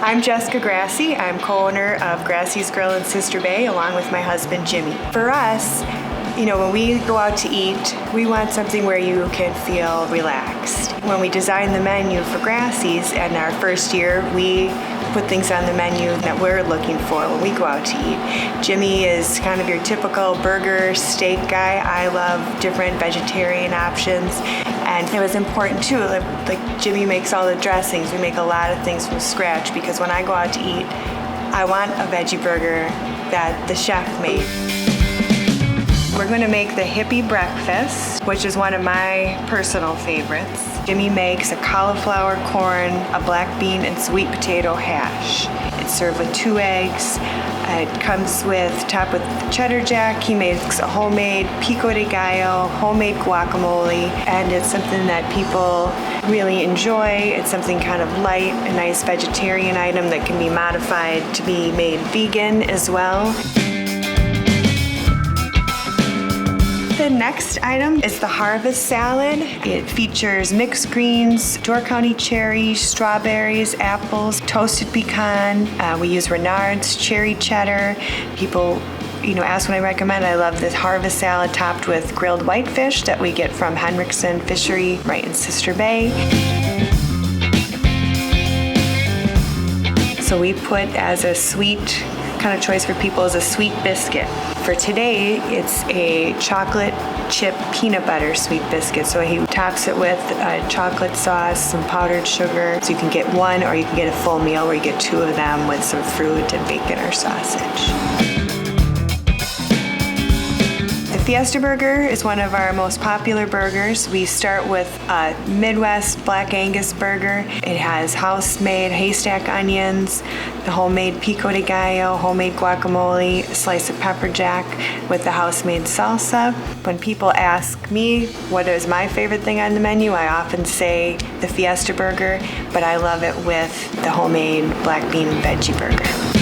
I'm Jessica Grasse. I'm co-owner of Grasse's Grill in Sister Bay along with my husband Jimmy. For us, when we go out to eat, we want something where you can feel relaxed. When we designed the menu for Grasse's in our first year, we put things on the menu that we're looking for when we go out to eat. Jimmy is kind of your typical burger, steak guy. I love different vegetarian options. And it was important too, like Jimmy makes all the dressings. We make a lot of things from scratch because when I go out to eat, I want a veggie burger that the chef made. We're going to make the Hippie Breakfast, which is one of my personal favorites. Jimmy makes a cauliflower, corn, a black bean, and sweet potato hash. It's served with 2 eggs. It comes topped with cheddar jack. He makes a homemade pico de gallo, homemade guacamole, and it's something that people really enjoy. It's something kind of light, a nice vegetarian item that can be modified to be made vegan as well. The next item is the harvest salad. It features mixed greens, Door County cherries, strawberries, apples, toasted pecan. We use Renard's cherry cheddar. People ask when I recommend. I love this harvest salad topped with grilled whitefish that we get from Henriksen Fishery right in Sister Bay. So we put as a sweet kind of choice for people is a sweet biscuit. For today, it's a chocolate chip peanut butter sweet biscuit. So he tops it with chocolate sauce, some powdered sugar. So you can get one or you can get a full meal where you get 2 of them with some fruit and bacon or sausage. The Fiesta Burger is one of our most popular burgers. We start with a Midwest Black Angus burger. It has house-made haystack onions, the homemade pico de gallo, homemade guacamole, a slice of pepper jack with the house-made salsa. When people ask me what is my favorite thing on the menu, I often say the Fiesta Burger, but I love it with the homemade black bean veggie burger.